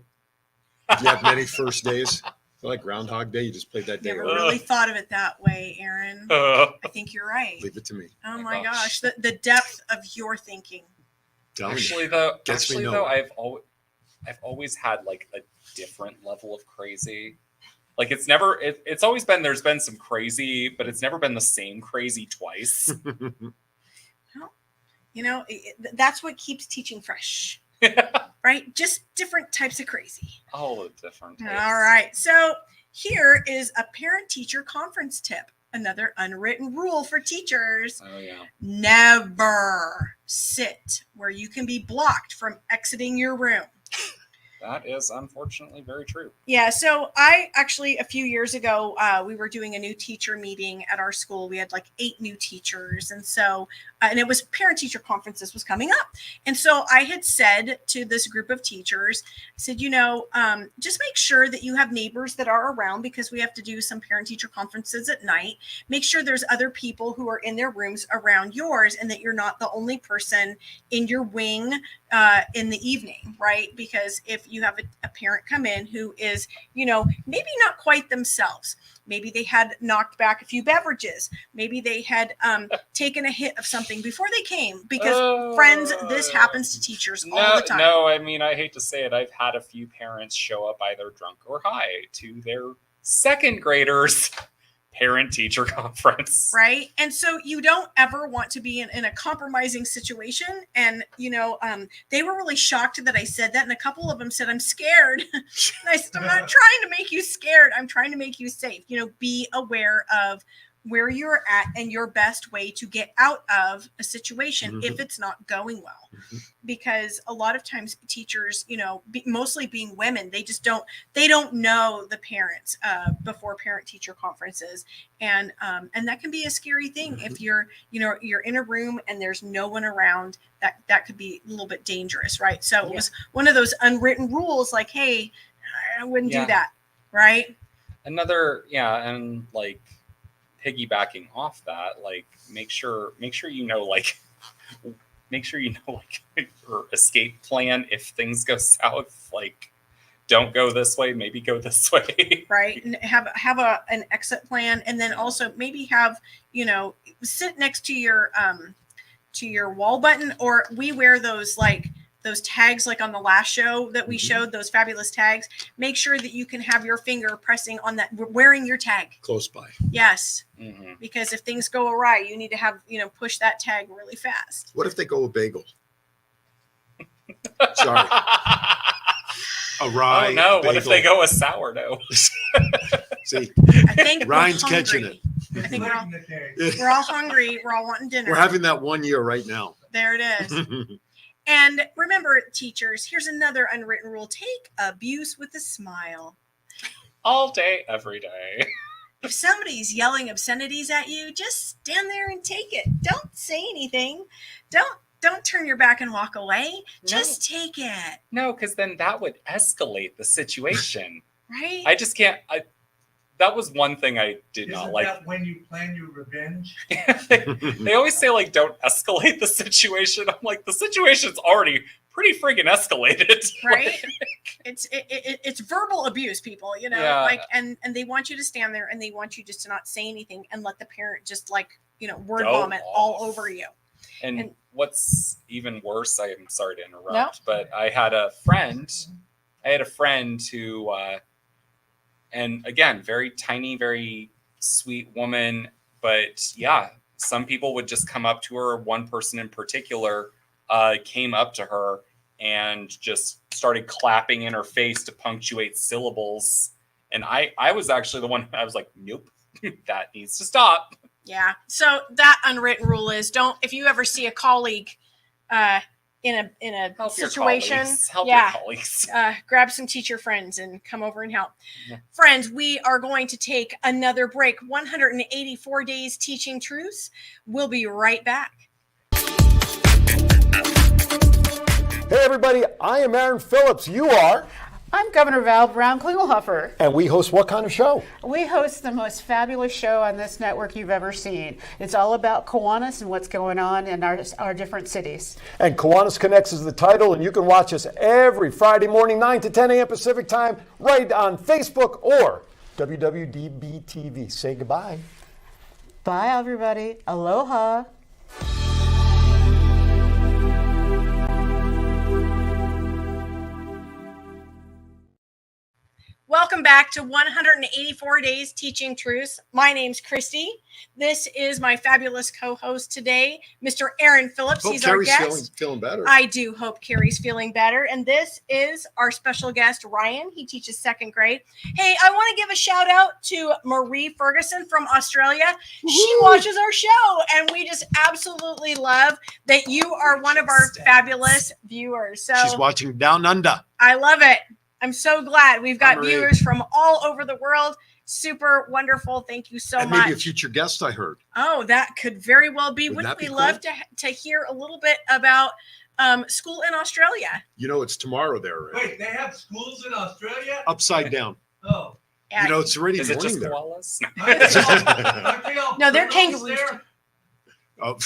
Do you have many first days? Is that like Groundhog Day? You just played that day Never over. really thought of it that way, Aaron. Uh, I think you're right. Leave it to me. Oh my my gosh. gosh, the depth of your thinking. Telling you. actually, though, Gets me I've I've always had like a different level of crazy. Like it's always been, there's been some crazy, but it's never been the same crazy twice. Well, that's what keeps teaching fresh, right? Just different types of crazy. All the different types. All right. So here is a parent-teacher conference tip. Another unwritten rule for teachers. Oh, yeah. Never sit where you can be blocked from exiting your room. That is unfortunately very true. Yeah, so I actually, a few years ago, we were doing a new teacher meeting at our school. We had like 8 new teachers. And so, and it was parent-teacher conferences was coming up. And so I had said to this group of teachers, I said, just make sure that you have neighbors that are around because we have to do some parent-teacher conferences at night. Make sure there's other people who are in their rooms around yours and that you're not the only person in your wing in the evening, right? Because if you have a parent come in who is, maybe not quite themselves, maybe they had knocked back a few beverages, maybe they had taken a hit of something before they came, because friends, this happens to teachers all the time. No, I mean, I hate to say it, I've had a few parents show up either drunk or high to their second graders parent-teacher conference. Right. And so you don't ever want to be in a compromising situation. And, they were really shocked that I said that. And a couple of them said, I'm scared. And I said, I'm not trying to make you scared. I'm trying to make you safe. Be aware of where you're at and your best way to get out of a situation if it's not going well. Because a lot of times teachers, mostly being women, they don't know the parents before parent-teacher conferences. And that can be a scary thing if you're in a room and there's no one around. That could be a little bit dangerous, right? So it was one of those unwritten rules, like, hey, I wouldn't do that, right? Another, and like, piggybacking off that, like make sure your escape plan if things go south. Like, don't go this way, maybe go this way. Right. And have an exit plan, and then also maybe have sit next to your wall button, or we wear those tags like on the last show that we showed, those fabulous tags. Make sure that you can have your finger pressing on that, wearing your tag close by. Yes. Because if things go awry, you need to have, push that tag really fast. What if they go a bagel? Sorry. A rye. Oh no, bagel. What if they go a sourdough? See, I think Ryan's we're catching it. I think we're all hungry. We're all wanting dinner. We're having that 1 year right now. There it is. And remember, teachers, here's another unwritten rule. Take abuse with a smile. All day, every day. If somebody's yelling obscenities at you, just stand there and take it. Don't say anything. Don't turn your back and walk away. Just take it. No, because then that would escalate the situation. Right? I just can't. That was one thing I did not like. Isn't that when you plan your revenge? They always say, like, don't escalate the situation. I'm like, the situation's already pretty friggin' escalated. Right? It's verbal abuse, people, and they want you to stand there and they want you just to not say anything and let the parent just word vomit all over you. And what's even worse, I'm sorry to interrupt, but I had a friend who, and again, very tiny, very sweet woman. But some people would just come up to her. One person in particular came up to her and just started clapping in her face to punctuate syllables. And I was actually the one, I was like, nope, that needs to stop. Yeah. So that unwritten rule is if you ever see a colleague in a Help situation, your colleagues. grab some teacher friends and come over and help. Yeah. Friends, we are going to take another break. 184 days teaching truths. We'll be right back. Hey, everybody, I am Aaron Phillips. You are? I'm Governor Val Brown Klingelhofer. And we host what kind of show? We host the most fabulous show on this network you've ever seen. It's all about Kiwanis and what's going on in our different cities. And Kiwanis Connects is the title, and you can watch us every Friday morning, 9 to 10 a.m. Pacific time, right on Facebook or WWDBTV. Say goodbye. Bye, everybody. Aloha. back to 184 Days Teaching Truths. My name's Christy. This is my fabulous co-host today, Mr. Aaron Phillips. Hope He's Carrie's our guest. feeling better. I do hope Carrie's feeling better. And this is our special guest, Ryan. He teaches second grade. Hey, I want to give a shout out to Marie Ferguson from Australia. She watches our show, and we just absolutely love that you are one of our fabulous viewers. So She's watching Down Under. I love it. I'm so glad we've got Marie. viewers from all over the world. Super wonderful. Thank you so And much. maybe a future guest, I heard. Oh, that could very well be. Wouldn't Wouldn't that we be love to hear a little bit about school in Australia? You know, it's tomorrow there already. Wait, they have schools in Australia? Upside down. Oh. You know, it's already Is it morning just there. koalas? Aren't they all No, they're criminals kangaroos. there? Oh.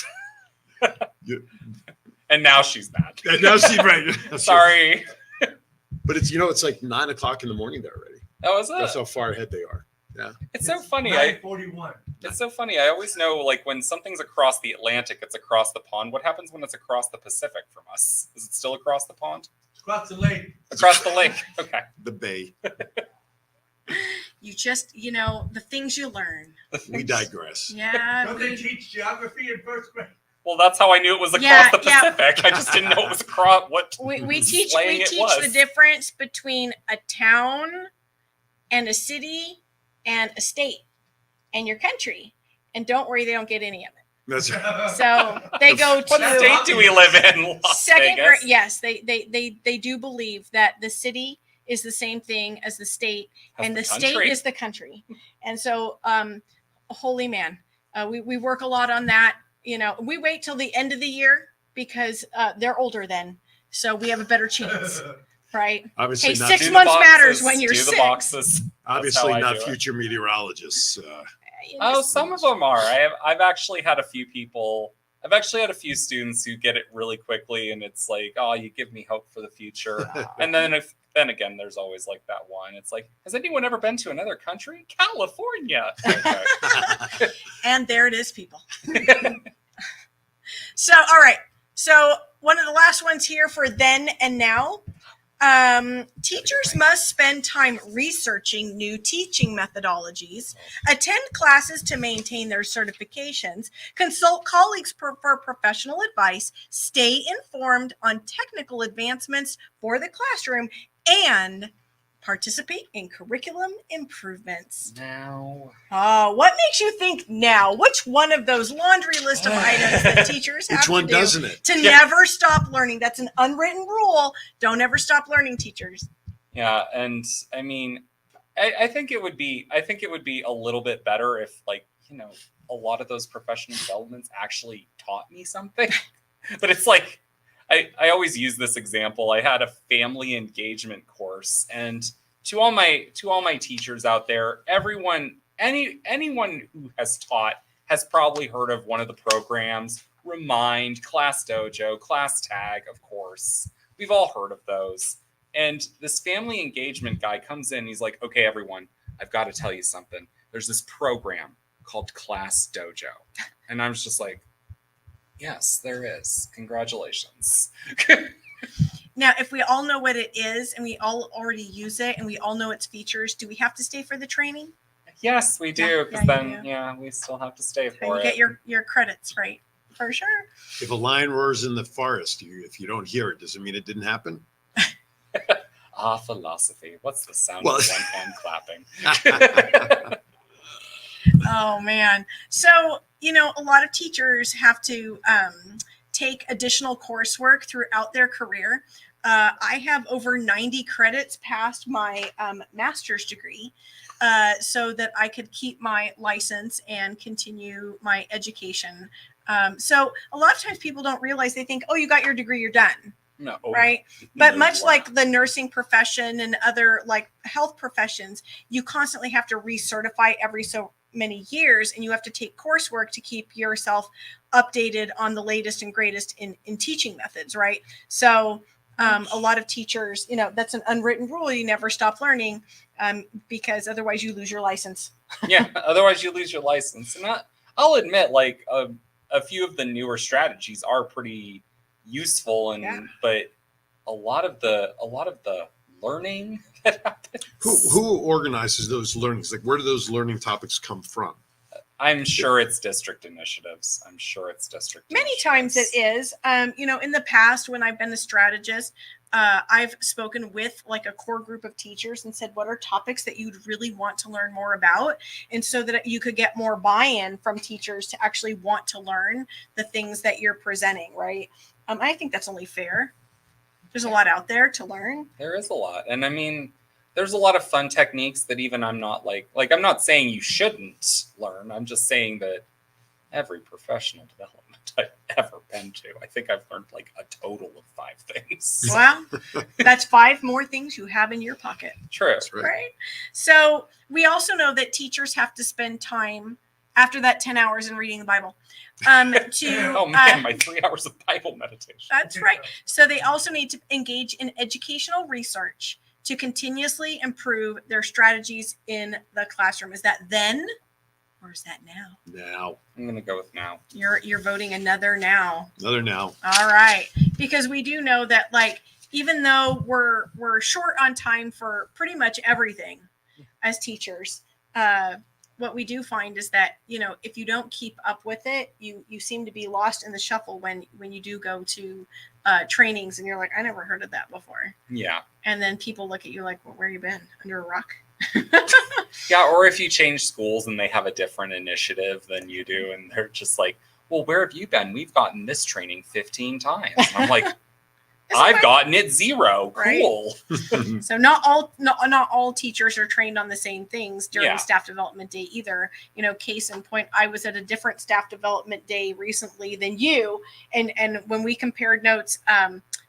And now she's mad. No, see, right. Sorry. But it's, you know, it's like 9 o'clock in the morning there already. Oh, is That's it? how far ahead they are. Yeah. It's so funny. 9:41. It's so funny. I always know, like, when something's across the Atlantic, it's across the pond. What happens when it's across the Pacific from us? Is it still across the pond? Across the lake. Across the lake. Okay. The bay. You just, the things you learn. We digress. Yeah. Don't they teach geography in first grade? Well, that's how I knew it was across Yeah, the yeah. Pacific. I just didn't know it was across what We teach slang it was. the difference between a town and a city and a state and your country. And don't worry, they don't get any of it. That's right. So they go What to state do we live in? Las second Vegas? grade. Yes, they do believe that the city is the same thing as the state, As and the the state country. is the country. And so, holy man, we work a lot on that. We wait till the end of the year because they're older then, so we have a better chance, right? Obviously Hey, not. 6 Do the months boxes, matters when you're do the 6. boxes. Obviously how I not do it. future meteorologists. Oh, some of them are. I've actually had a few people. I've actually had a few students who get it really quickly, and it's like, oh, you give me hope for the future. And then again, there's always like that one. It's like, has anyone ever been to another country? California. Okay. And there it is, people. So, all right. So one of the last ones here for then and now. Teachers must spend time researching new teaching methodologies, attend classes to maintain their certifications, consult colleagues for professional advice, stay informed on technical advancements for the classroom, and participate in curriculum improvements. Now, What makes you think now? Which one of those laundry list of items that teachers have Which one to do doesn't it? to never stop learning? That's an unwritten rule. Don't ever stop learning, teachers. yeah, and I mean, I think it would be a little bit better if, like, a lot of those professional developments actually taught me something. But it's like, I always use this example. I had a family engagement course, and to all my teachers out there, anyone who has taught has probably heard of one of the programs: Remind, Class Dojo, Class Tag. Of course, we've all heard of those. And this family engagement guy comes in. He's like, "Okay, everyone, I've got to tell you something. There's this program called Class Dojo," and I'm just like, yes, there is. Congratulations. Now, if we all know what it is and we all already use it and we all know its features, do we have to stay for the training? Yes, we do. Yeah, Because yeah, you then, do. we still have to stay And for you it. get your credits, right? For sure. If a lion roars in the forest, if you don't hear it, does it mean it didn't happen? Philosophy. What's the sound Well- of one hand clapping? Oh man. So, a lot of teachers have to take additional coursework throughout their career. I have over 90 credits past my master's degree so that I could keep my license and continue my education. So a lot of times people don't realize, they think, oh, you got your degree, you're done. No. Right. But No, much you are like not. the nursing profession and other like health professions, you constantly have to recertify every so many years, and you have to take coursework to keep yourself updated on the latest and greatest in teaching methods. Right. So a lot of teachers, that's an unwritten rule. You never stop learning because otherwise you lose your license. Yeah. Otherwise, you lose your license. And I'll admit, like, a few of the newer strategies are pretty useful, and Yeah. but a lot of the learning that happens. Who organizes those learnings? Like, where do those learning topics come from? I'm sure it's district initiatives. Many times it is. In the past, when I've been a strategist, I've spoken with like a core group of teachers and said, what are topics that you'd really want to learn more about? And so that you could get more buy-in from teachers to actually want to learn the things that you're presenting, right? I think that's only fair. There's a lot out there to learn. There is a lot. And I mean, there's a lot of fun techniques that even I'm not like I'm not saying you shouldn't learn. I'm just saying that every professional development I've ever been to, I think I've learned like a total of 5 things. Well, that's 5 more things you have in your pocket. True. Right. So we also know that teachers have to spend time after that 10 hours in reading the Bible. Oh man, my 3 hours of Bible meditation. That's right. So they also need to engage in educational research to continuously improve their strategies in the classroom. Is that then, or is that now? Now. I'm gonna go with now. You're voting another now. Another now. All right, because we do know that like even though we're short on time for pretty much everything as teachers, what we do find is that, if you don't keep up with it, you seem to be lost in the shuffle when you do go to trainings and you're like, I never heard of that before. Yeah. And then people look at you like, well, where you been? Under a rock? Yeah, or if you change schools and they have a different initiative than you do, and they're just like, well, where have you been? We've gotten this training 15 times. And I'm like, I've gotten it 0. Right? Cool. So not all teachers are trained on the same things during staff development day either. Case in point, I was at a different staff development day recently than you, and when we compared notes,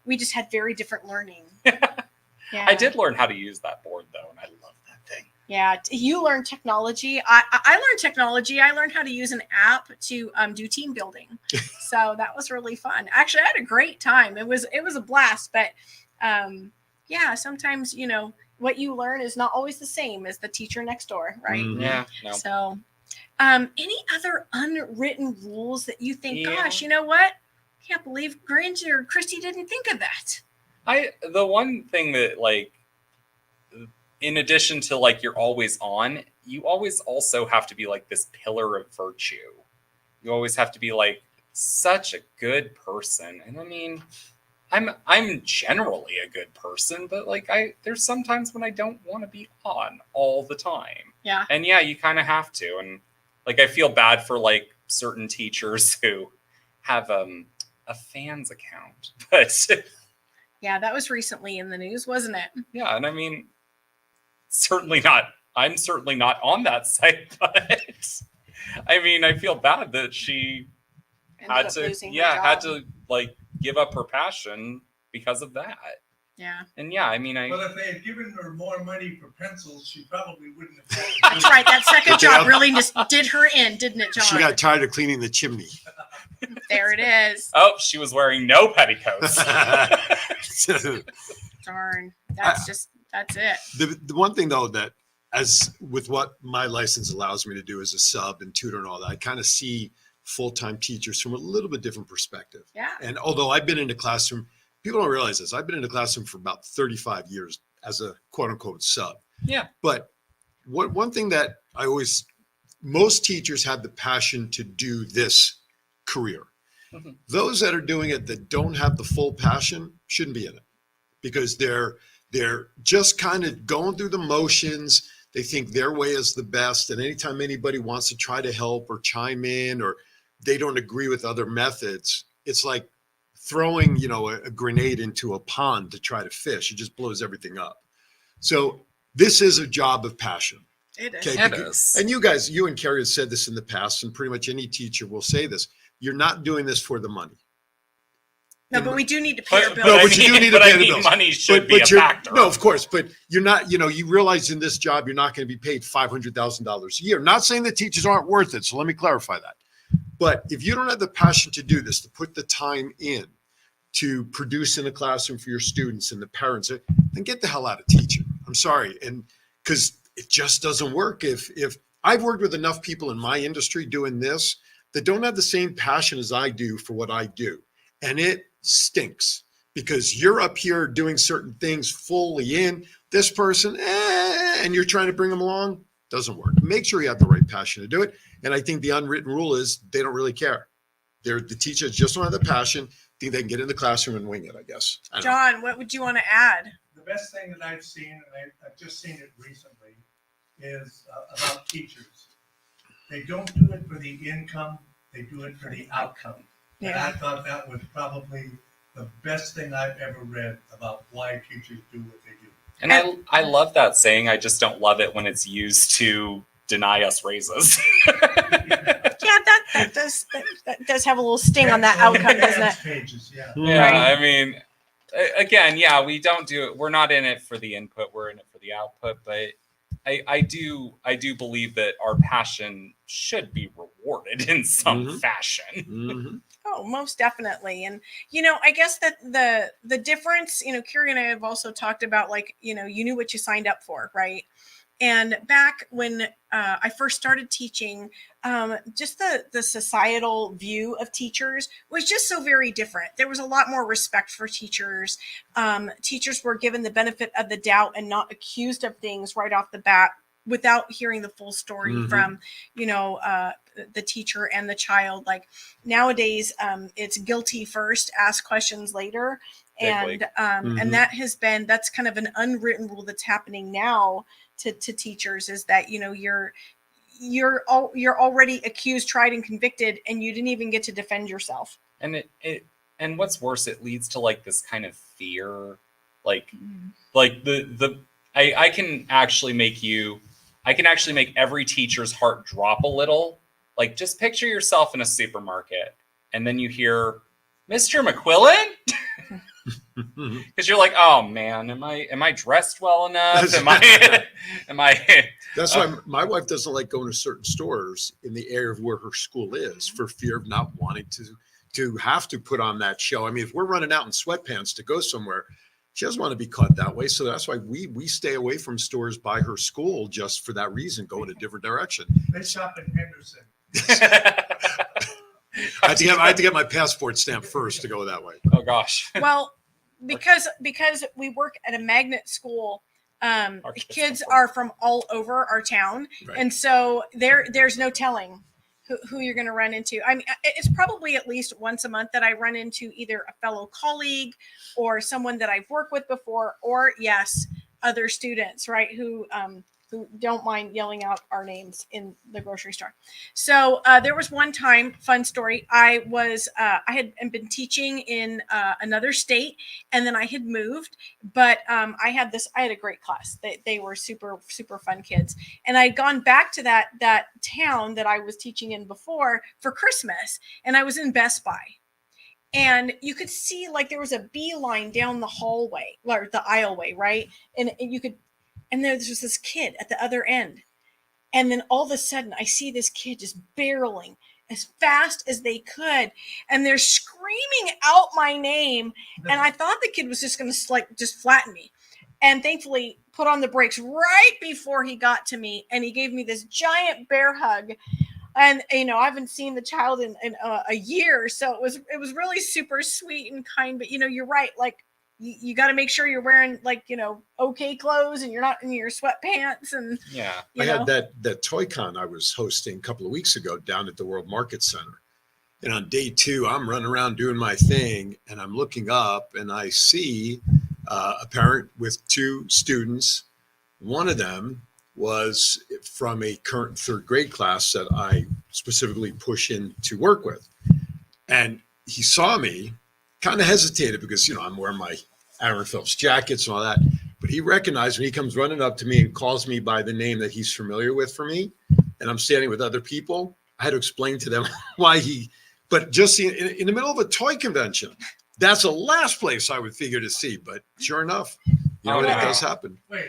we just had very different learning. Yeah. I did learn how to use that board though, and I love that thing. Yeah, you learned technology. I learned technology. I learned how to use an app to do team building. So that was really fun. Actually, I had a great time. It was a blast. But sometimes what you learn is not always the same as the teacher next door, right? Mm-hmm. Yeah. No. So, any other unwritten rules that you think? Gosh, you know what? I can't believe Granger or Christy didn't think of that. The one thing that like, in addition to like you're always on, you always also have to be like this pillar of virtue. You always have to be like such a good person. And I mean, I'm generally a good person, but like there's sometimes when I don't want to be on all the time. Yeah. And yeah, you kind of have to. And like I feel bad for like certain teachers who have a fans account. But yeah, that was recently in the news, wasn't it? yeah, and I mean, I'm certainly not on that site, but I mean, I feel bad that she had to like give up her passion because of that. Yeah. And yeah, I mean, Well, if they had given her more money for pencils, she probably wouldn't have had it. That's right. That second job really just did her in, didn't it, John? She got tired of cleaning the chimney. There it is. Oh, she was wearing no petticoats. Darn. That's it. The one thing though, that as with what my license allows me to do as a sub and tutor and all that, I kind of see full-time teachers from a little bit different perspective. Yeah. And although I've been in the classroom, people don't realize this. I've been in the classroom for about 35 years as a quote unquote sub. Yeah. But one thing that most teachers have the passion to do this career. Mm-hmm. Those that are doing it that don't have the full passion shouldn't be in it, because they're just kind of going through the motions. They think their way is the best. And anytime anybody wants to try to help or chime in, or they don't agree with other methods, it's like throwing, a grenade into a pond to try to fish. It just blows everything up. So this is a job of passion. It is. Okay, It is. and you and Carrie have said this in the past, and pretty much any teacher will say this. You're not doing this for the money. No, but we do need to pay our bills. No, but you do need to pay the bills. Money should be a you're- factor. No, of course, but you're not, you realize in this job, you're not going to be paid $500,000 a year. Not saying that teachers aren't worth it. So let me clarify that. But if you don't have the passion to do this, to put the time in, to produce in a classroom for your students and the parents, then get the hell out of teaching. I'm sorry. And because it just doesn't work. If I've worked with enough people in my industry doing this that don't have the same passion as I do for what I do, and it stinks. because you're up here doing certain things fully in this person, and you're trying to bring them along. Doesn't work. Make sure you have the right passion to do it. And I think the unwritten rule is they don't really care. The teachers just don't have the passion. Think they can get in the classroom and wing it, I guess. I don't know. John, what would you want to add? The best thing that I've seen, and I've just seen it recently, is about teachers. They don't do it for the income, they do it for the outcome. And Yeah. I thought that was probably the best thing I've ever read about why teachers do what they do. And I love that saying. I just don't love it when it's used to deny us raises. Yeah, that does have a little sting on that outcome, doesn't it? Pages, yeah. Yeah, Right. I mean, again, yeah, we don't do it. We're not in it for the input. We're in it for the output. But I do believe that our passion should be rewarded in some fashion. Mm-hmm. Oh, most definitely. And, I guess that the difference, Carrie and I have also talked about, like, you knew what you signed up for, right? And back when I first started teaching, just the societal view of teachers was just so very different. There was a lot more respect for teachers. Teachers were given the benefit of the doubt and not accused of things right off the bat without hearing the full story from, the teacher and the child. Like nowadays, it's guilty first, ask questions later. Big And that's kind of an unwritten rule that's happening now to teachers, is that you're already accused, tried, and convicted, and you didn't even get to defend yourself. And and what's worse, it leads to like this kind of fear, like I can actually make every teacher's heart drop a little. Like, just picture yourself in a supermarket, and then you hear, "Mr. McQuillan," because you're like, "Oh man, am I dressed well enough? Am I?" That's why my wife doesn't like going to certain stores in the area of where her school is, for fear of not wanting to have to put on that show. I mean, if we're running out in sweatpants to go somewhere, she doesn't want to be caught that way. So that's why we stay away from stores by her school, just for that reason, go in a different direction. They shop in Henderson. I had to get my passport stamp first to go that way. Oh gosh. Well, because we work at a magnet school, kids are from all over our town, Right. and so there's no telling who you're going to run into. I mean, it's probably at least once a month that I run into either a fellow colleague or someone that I've worked with before, or yes, other students, right, who don't mind yelling out our names in the grocery store. So there was one time, fun story. I had been teaching in another state, and then I had moved, but I had a great class. They were super, super fun kids. And I'd gone back to that town that I was teaching in before for Christmas, and I was in Best Buy. And you could see, like, there was a beeline down the hallway, or the aisleway, right? And there was this kid at the other end. And then all of a sudden, I see this kid just barreling as fast as they could. And they're screaming out my name. And I thought the kid was just going to just flatten me. And thankfully put on the brakes right before he got to me. And he gave me this giant bear hug. And, I haven't seen the child in a year. So it was really super sweet and kind. But, you're right. Like, you got to make sure you're wearing, like, okay clothes, and you're not in your sweatpants. And Yeah. I had that Toy Con I was hosting a couple of weeks ago down at the World Market Center. And on day 2, I'm running around doing my thing, and I'm looking up, and I see a parent with 2 students. One of them was from a current 3rd grade class that I specifically push in to work with. And he saw me, kind of hesitated because, I'm wearing my Aaron Phelps jackets and all that. But he recognized when he comes running up to me and calls me by the name that he's familiar with for me, and I'm standing with other people, I had to explain to them why but just in the middle of a toy convention, that's the last place I would figure to see. But sure enough, it does happen. Wait,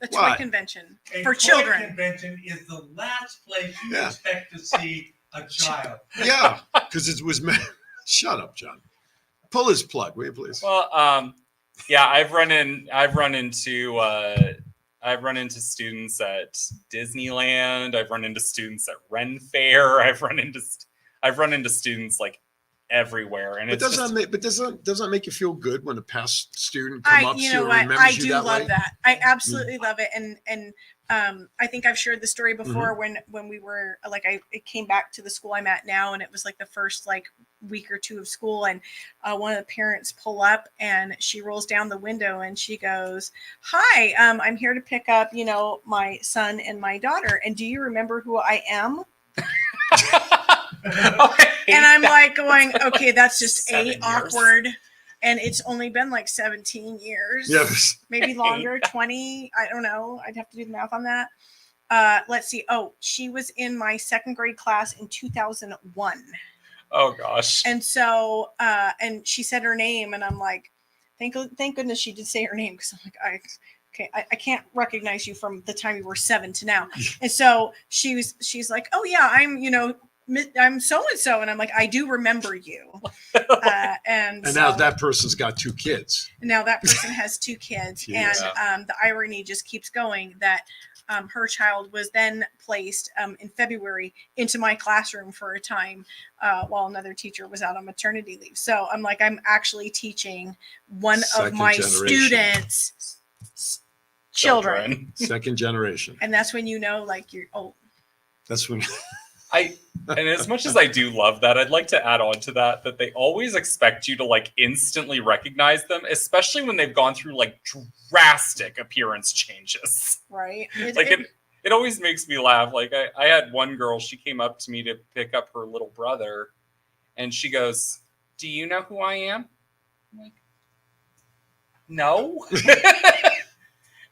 a toy Why? convention a for toy children. convention is the last place you Yeah. expect to see a child. Yeah, because it was shut up, John. Pull his plug, will you please? Well, yeah, I've run into students at Disneyland. I've run into students at Ren Fair. I've run into students like everywhere, and But it's doesn't that make you feel good when a past student come up to you and I remembers do you that love way? that. I absolutely love it, and I think I've shared the story before when we were like it came back to the school I'm at now, and it was like the first like week or two of school, and one of the parents pull up and she rolls down the window and she goes, "Hi, I'm here to pick up my son and my daughter, and do you remember who I am?" And I'm like going, okay, that's just 7 years. awkward. And it's only been like 17 years, Yes. maybe longer, 20. I don't know. I'd have to do the math on that. Let's see. Oh, she was in my second grade class in 2001. Oh gosh. And so, and she said her name, and I'm like, thank goodness she did say her name, because I'm like, I can't recognize you from the time you were 7 to now. And so she's like, oh yeah, I'm so-and-so. And I'm like, I do remember you. And now that person's got 2 kids. Now that person has 2 kids. Yeah. And the irony just keeps going that her child was then placed in February into my classroom for a time while another teacher was out on maternity leave. So I'm like, I'm actually teaching one of my students' children. Second generation. And that's when like you're old. That's when and as much as I do love that, I'd like to add on to that they always expect you to like instantly recognize them, especially when they've gone through like drastic appearance changes. Right. It always makes me laugh. Like I had one girl, she came up to me to pick up her little brother, and she goes, "Do you know who I am?" I'm like, "No."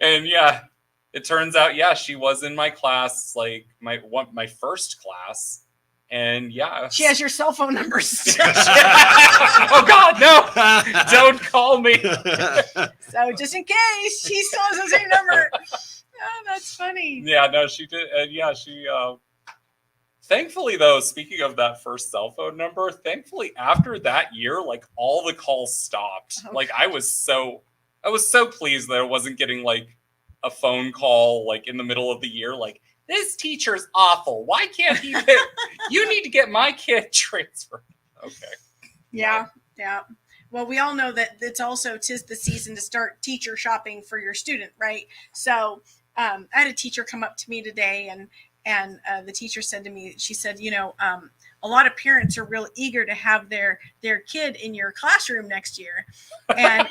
And yeah, it turns out, yeah, she was in my class, like my first class, and yeah, she has your cell phone numbers. Oh God, no! Don't call me. So just in case, she still has the same number. Oh, that's funny. Yeah, no, she did. Yeah, she. Thankfully, though, speaking of that first cell phone number, thankfully after that year, like all the calls stopped. Okay. Like I was so pleased that I wasn't getting like a phone call like in the middle of the year, like, this teacher's awful. Why can't he get, you need to get my kid transferred. Okay. Yeah. Well, we all know that it's also 'tis the season to start teacher shopping for your student, right? So I had a teacher come up to me today, and the teacher said to me, she said, a lot of parents are real eager to have their kid in your classroom next year. And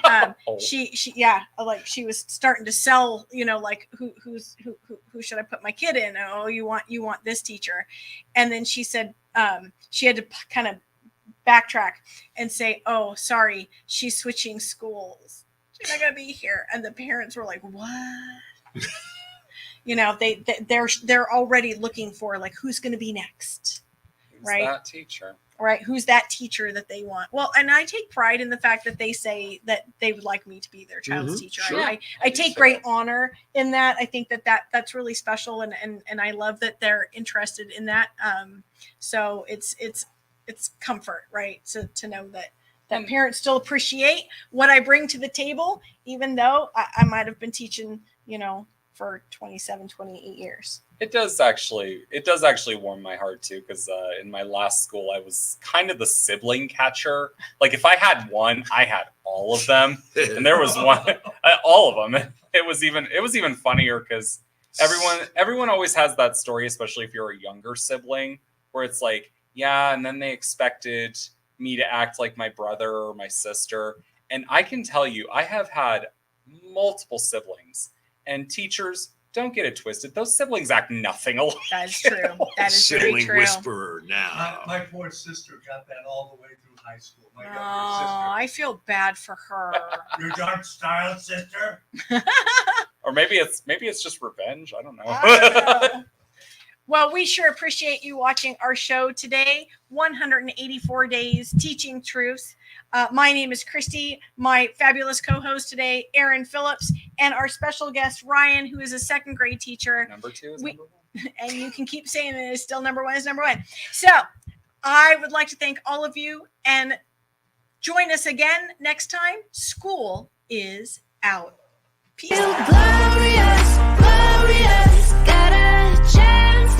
she she was starting to sell, like who should I put my kid in? Oh, you want this teacher. And then she said she had to kind of backtrack and say, oh, sorry, she's switching schools. She's not gonna be here. And the parents were like, what? They're already looking for like, who's going to be next. Right. That teacher. Right. Who's that teacher that they want? Well, and I take pride in the fact that they say that they would like me to be their child's teacher. Sure. I take great honor in that. I think that's really special. And I love that they're interested in that. So it's comfort, right? So to know that parents still appreciate what I bring to the table, even though I might've been teaching, for 27, 28 years. It does actually warm my heart too, because in my last school I was kind of the sibling catcher. Like if I had one, I had all of them, and there was one, all of them. It was even funnier because everyone always has that story, especially if you're a younger sibling, where it's like, yeah, and then they expected me to act like my brother or my sister. And I can tell you, I have had multiple siblings. And teachers, don't get it twisted. Those siblings act nothing alike. That is true. That is very Sibling true. whisperer now. My poor sister got that all the way through high school. My younger I feel bad for her. sister. Your dark style sister. Or maybe it's just revenge. I don't know. I don't know. Well, we sure appreciate you watching our show today. 184 Days Teaching Truth. My name is Christy. My fabulous co-host today, Aaron Phillips, and our special guest, Ryan, who is a second grade teacher. Number 2 is number 1. And you can keep saying it is still number 1 is number 1. So I would like to thank all of you, and join us again next time. School is out. Peace out. Glorious, glorious.